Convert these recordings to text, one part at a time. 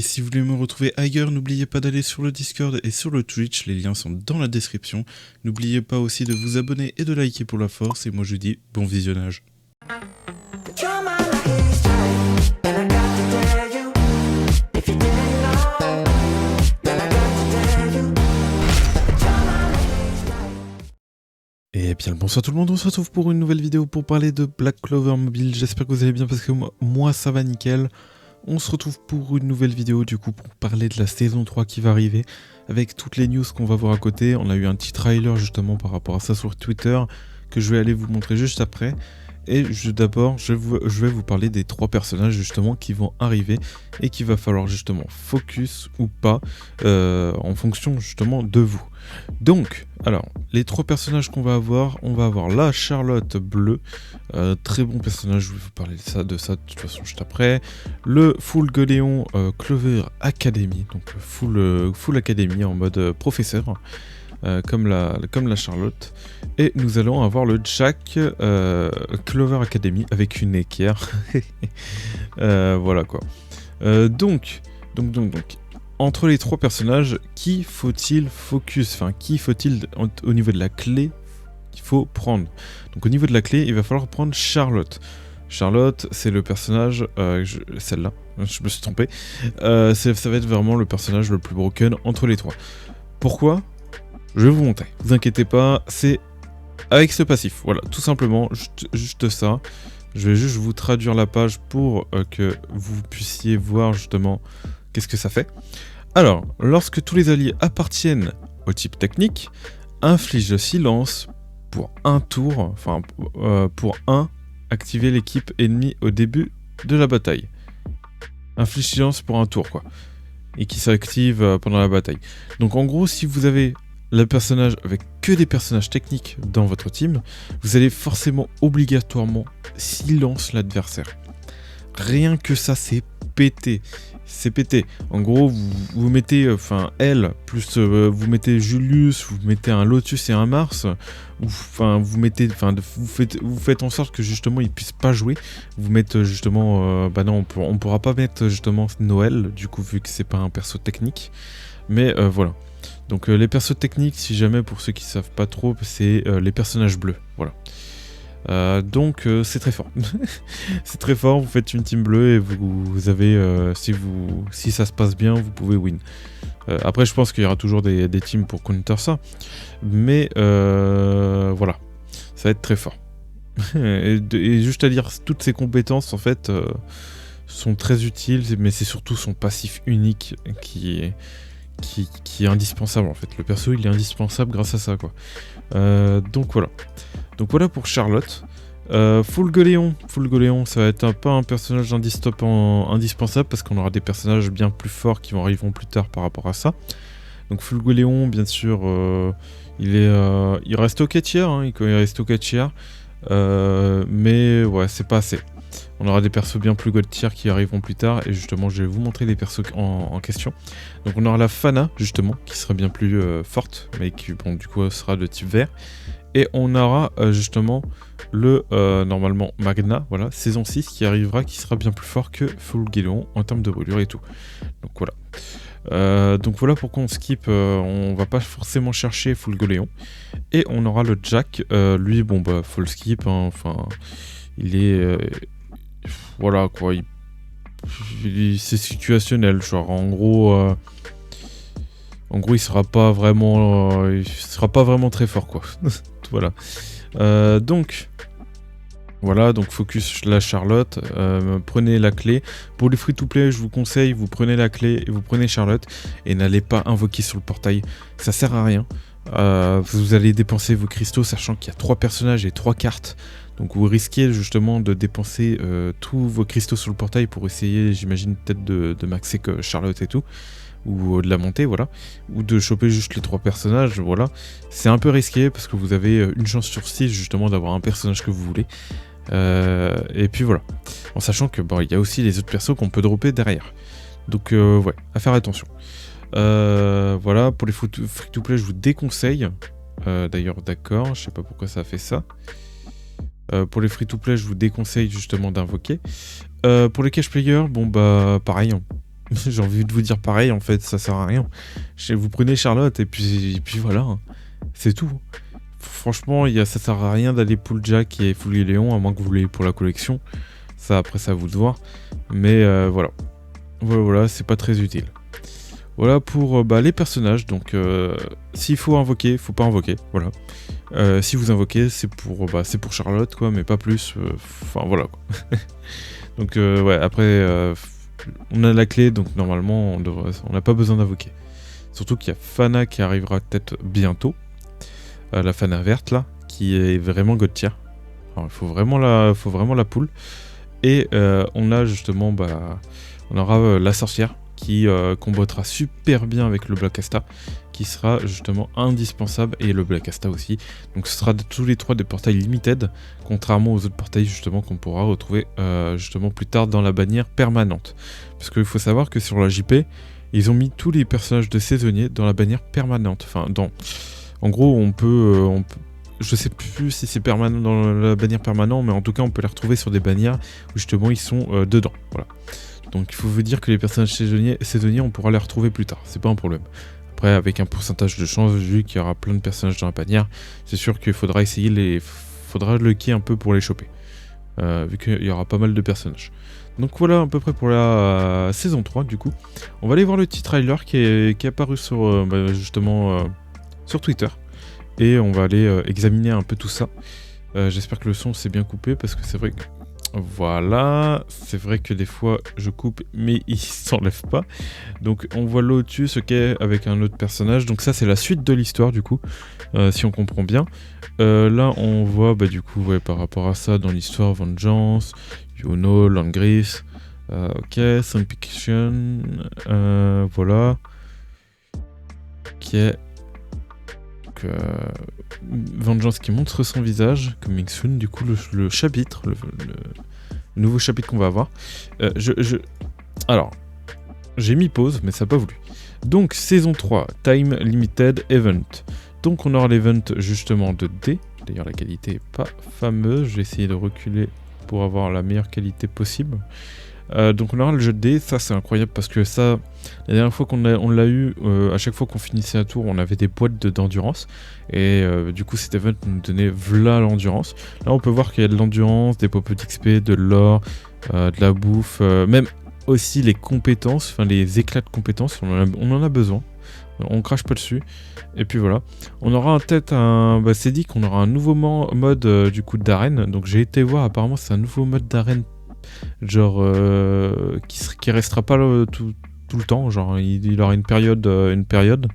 Et si vous voulez me retrouver ailleurs, n'oubliez pas d'aller sur le Discord et sur le Twitch, les liens sont dans la description. N'oubliez pas aussi de vous abonner et de liker pour la force, et moi je vous dis bon visionnage. Et bien le bonsoir tout le monde, on se retrouve pour une nouvelle vidéo pour parler de Black Clover Mobile. J'espère que vous allez bien parce que moi ça va nickel. On se retrouve pour une nouvelle vidéo du coup pour parler de la saison 3 qui va arriver avec toutes les news qu'on va voir à côté. On a eu un petit trailer justement par rapport à ça sur Twitter que je vais aller vous montrer juste après. Et d'abord, je vais vous parler des 3 personnages justement qui vont arriver et qu'il va falloir justement focus ou pas en fonction justement de vous. Donc, alors, les 3 personnages qu'on va avoir, on va avoir la Charlotte bleue, très bon personnage, je vais vous parler de ça de toute façon juste après. Le Full Goléon Clover Academy, donc Full Academy en mode professeur. Comme la Charlotte, et nous allons avoir le Jack Clover Academy avec une équerre. Voilà quoi. Donc, entre les 3 personnages, qui faut-il focus, enfin qui faut-il au niveau de la clé qu'il faut prendre? Donc au niveau de la clé, il va falloir prendre Charlotte. Charlotte, c'est le personnage, celle-là, je me suis trompé. Ça va être vraiment le personnage le plus broken entre les 3. Pourquoi? Je vais vous montrer, vous inquiétez pas, c'est avec ce passif, voilà, tout simplement, juste ça. Je vais juste vous traduire la page pour que vous puissiez voir justement qu'est-ce que ça fait. Alors, lorsque tous les alliés appartiennent au type technique, inflige le silence pour un tour, enfin pour activer l'équipe ennemie au début de la bataille. Inflige silence pour un tour quoi, et qui s'active pendant la bataille. Donc en gros, si vous avez le personnage avec que des personnages techniques dans votre team, vous allez forcément obligatoirement silence l'adversaire. Rien que ça, c'est pété. C'est pété. En gros, vous mettez elle, plus vous mettez Julius, vous mettez un Lotus et un Mars, vous faites en sorte que justement ils puissent pas jouer. Vous mettez justement, non, on pourra pas mettre justement Noël, du coup, vu que c'est pas un perso technique. Mais voilà. Donc les persos techniques, si jamais pour ceux qui savent pas trop, c'est les personnages bleus, voilà. Donc c'est très fort. C'est très fort, vous faites une team bleue et vous avez, si ça se passe bien, vous pouvez win. Après je pense qu'il y aura toujours des teams pour counter ça, mais voilà, ça va être très fort. et juste à dire, toutes ces compétences en fait sont très utiles, mais c'est surtout son passif unique qui est indispensable en fait. Le perso il est indispensable grâce à ça quoi. Donc voilà pour Charlotte. Full Goléon, ça va être pas un personnage indispensable parce qu'on aura des personnages bien plus forts qui arriveront plus tard par rapport à ça. Donc Full Goléon bien sûr il reste au 4 tiers, il reste au 4 tiers, mais ouais c'est pas assez. On aura des persos bien plus gold tier qui arriveront plus tard, et justement je vais vous montrer les persos en question. Donc on aura la Fana justement qui sera bien plus forte, mais qui bon du coup sera de type vert. Et on aura justement le normalement Magna, voilà, saison 6 qui arrivera, qui sera bien plus fort que Full Goléon en termes de brûlure et tout. Donc voilà. Donc voilà pourquoi on skip, on va pas forcément chercher Full Goléon. Et on aura le Jack, lui bon bah full skip, enfin il est... voilà quoi, c'est situationnel, genre en gros il sera pas vraiment très fort quoi. Voilà. Donc focus la Charlotte, prenez la clé. Pour les free-to-play, je vous conseille, vous prenez la clé et vous prenez Charlotte et n'allez pas invoquer sur le portail, ça sert à rien. Vous allez dépenser vos cristaux sachant qu'il y a 3 personnages et 3 cartes. Donc vous risquez justement de dépenser tous vos cristaux sur le portail pour essayer, j'imagine, peut-être de maxer que Charlotte et tout, ou de la monter, voilà, ou de choper juste les 3 personnages, voilà. C'est un peu risqué parce que vous avez une chance sur 6 justement d'avoir un personnage que vous voulez. Et puis voilà, en sachant que bon, il y a aussi les autres persos qu'on peut dropper derrière. Donc ouais, à faire attention. Voilà, pour les free-to-play, je vous déconseille. D'ailleurs, d'accord, je sais pas pourquoi ça a fait ça. Pour les free-to-play, je vous déconseille justement d'invoquer. Pour les cash players, bon bah pareil, J'ai envie de vous dire pareil, en fait, ça sert à rien. Vous prenez Charlotte et puis voilà, hein. C'est tout. Franchement, ça sert à rien d'aller pull Jack et full Léon, à moins que vous l'ayez pour la collection. Ça, après, c'est à vous de voir. Mais voilà. Voilà, c'est pas très utile. Voilà pour les personnages. Donc, s'il faut invoquer, faut pas invoquer. Voilà. Si vous invoquez, c'est pour Charlotte, quoi, mais pas plus. Enfin, voilà, quoi. Donc, ouais, après, on a la clé, donc normalement, on n'a pas besoin d'invoquer. Surtout qu'il y a Fana qui arrivera peut-être bientôt. La Fana verte, là, qui est vraiment God tier. Alors, il faut vraiment la pull. Et on a justement, on aura la sorcière qui combattera super bien avec le Black Asta, qui sera justement indispensable, et le Black Asta aussi. Donc ce sera tous les trois des portails limited, contrairement aux autres portails justement qu'on pourra retrouver justement plus tard dans la bannière permanente. Parce qu'il faut savoir que sur la JP, ils ont mis tous les personnages de saisonniers dans la bannière permanente. Enfin, en gros, on peut je sais plus si c'est permanent dans la bannière permanente, mais en tout cas, on peut les retrouver sur des bannières où justement ils sont dedans. Voilà. Donc il faut vous dire que les personnages saisonniers, on pourra les retrouver plus tard. C'est pas un problème. Après, avec un pourcentage de chance, vu qu'il y aura plein de personnages dans la bannière, c'est sûr qu'il faudra faudra lucker un peu pour les choper. Vu qu'il y aura pas mal de personnages. Donc voilà à peu près pour la saison 3 du coup. On va aller voir le petit trailer qui est apparu sur justement sur Twitter. Et on va aller examiner un peu tout ça. J'espère que le son s'est bien coupé parce que c'est vrai que... Voilà, c'est vrai que des fois je coupe mais il s'enlève pas. Donc on voit Lotus, ok, avec un autre personnage. Donc ça c'est la suite de l'histoire du coup, si on comprend bien. Là on voit du coup par rapport à ça dans l'histoire Vengeance, Yuno, Landgris, ok, Sun Fiction, voilà. Ok. Vengeance qui montre son visage, coming soon, du coup le chapitre, le nouveau chapitre qu'on va avoir. Alors, j'ai mis pause, mais ça n'a pas voulu. Donc, saison 3, Time Limited Event. Donc, on aura l'event justement de D. D'ailleurs, la qualité n'est pas fameuse. Je vais essayer de reculer pour avoir la meilleure qualité possible. Donc on aura le jeu de dés, ça c'est incroyable parce que ça, la dernière fois on l'a eu, à chaque fois qu'on finissait un tour, on avait des boîtes d'endurance, et du coup cet event nous donnait v'là l'endurance. Là on peut voir qu'il y a de l'endurance, des pop d'XP, de l'or, de la bouffe, même aussi les compétences, enfin les éclats de compétences, on en a besoin. On crache pas dessus. Et puis voilà. On aura c'est dit qu'on aura un nouveau mode du coup d'arène. Donc j'ai été voir, apparemment c'est un nouveau mode d'arène genre qui restera pas tout le temps, genre il aura une période,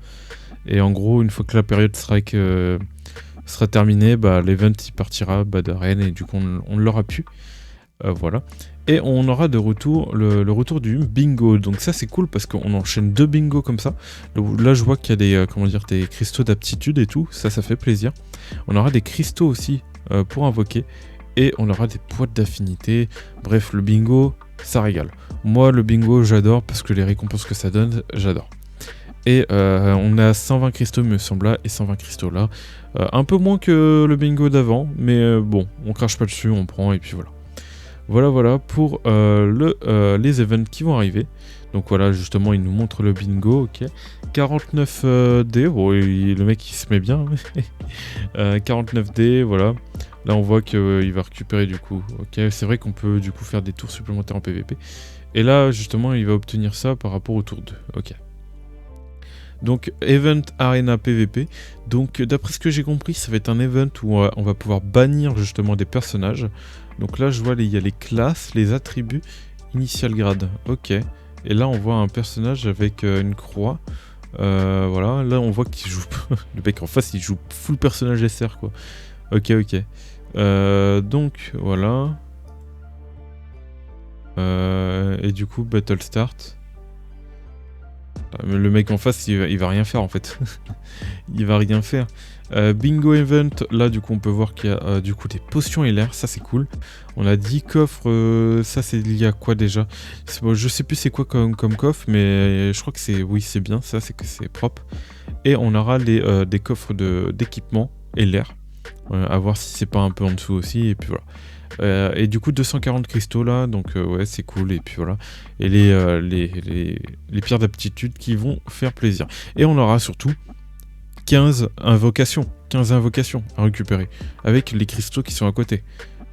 et en gros une fois que la période sera terminée, l'event il partira d'arène, et du coup on l'aura pu, voilà. Et on aura de retour le retour du bingo, donc ça c'est cool parce qu'on enchaîne 2 bingos comme ça. Là je vois qu'il y a des cristaux d'aptitude et tout, ça fait plaisir. On aura des cristaux aussi pour invoquer, et on aura des boîtes d'affinité. Bref, le bingo, ça régale. Moi, le bingo, j'adore parce que les récompenses que ça donne, j'adore. Et on a 120 cristaux, me semble, là, et 120 cristaux là. Un peu moins que le bingo d'avant, mais bon, on crache pas dessus, on prend, et puis voilà. Voilà pour les events qui vont arriver. Donc voilà, justement, il nous montre le bingo, ok. 49 dés, oh, le mec il se met bien. 49 dés, voilà. Là on voit qu'il va récupérer du coup, ok. C'est vrai qu'on peut du coup faire des tours supplémentaires en PVP. Et là justement il va obtenir ça par rapport au tour 2, ok. Donc Event Arena PVP, donc d'après ce que j'ai compris ça va être un event où on va pouvoir bannir justement des personnages. Donc là je vois il y a les classes, les attributs, initial grade, ok. Et là on voit un personnage avec une croix, voilà. Là on voit qu'il joue, le mec en face il joue full personnage SR quoi. Ok. Donc voilà. Et du coup Battle Start. Le mec en face il va rien faire en fait. Il va rien faire. Bingo Event, là du coup on peut voir qu'il y a du coup des potions LR, ça c'est cool. On a 10 coffres, ça c'est lié à quoi déjà? Bon, je sais plus c'est quoi comme coffre, mais je crois que c'est, oui c'est bien, ça c'est que c'est propre. Et on aura des coffres d'équipement LR, à voir si c'est pas un peu en dessous aussi, et puis voilà. Et du coup 240 cristaux là, donc ouais c'est cool, et puis voilà. Et les pierres d'aptitude qui vont faire plaisir. Et on aura surtout 15 invocations à récupérer, avec les cristaux qui sont à côté.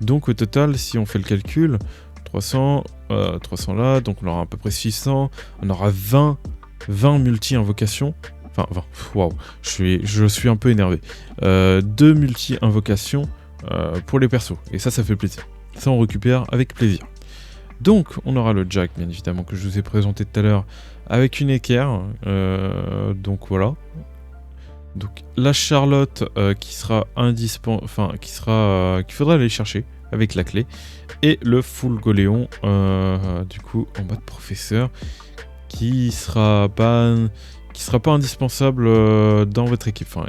Donc au total, si on fait le calcul, 300 là, donc on aura à peu près 600, on aura 20 multi-invocations. Enfin, 20, waouh, je suis un peu énervé. 2 multi-invocations pour les persos, et ça fait plaisir. Ça, on récupère avec plaisir. Donc, on aura le Jack, bien évidemment, que je vous ai présenté tout à l'heure, avec une équerre. Donc, voilà. Donc, la Charlotte, qui sera indispensable, enfin, qu'il faudra aller chercher avec la clé. Et le Fulgoléon, du coup, en mode professeur, qui sera pas indispensable dans votre équipe. Enfin,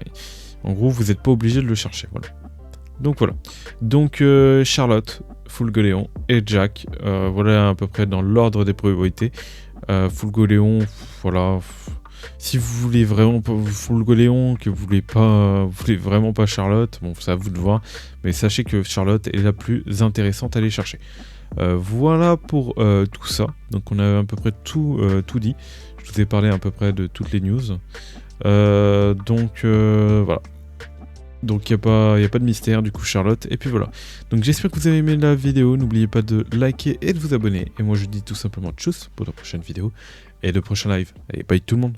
en gros, vous n'êtes pas obligé de le chercher. Voilà. Donc Charlotte, Fulgoléon et Jack. Voilà à peu près dans l'ordre des priorités. Fulgoléon, voilà. Si vous voulez vraiment pas Fulgoléon, que vous voulez vraiment pas Charlotte, bon, c'est à vous de voir. Mais sachez que Charlotte est la plus intéressante à aller chercher. Voilà pour tout ça. Donc on a à peu près tout dit. Je vous ai parlé à peu près de toutes les news. Donc voilà. Donc il n'y a pas de mystère, du coup Charlotte. Et puis voilà. Donc j'espère que vous avez aimé la vidéo. N'oubliez pas de liker et de vous abonner. Et moi je dis tout simplement tchuss pour de prochaines vidéos et de prochains lives. Allez, bye tout le monde.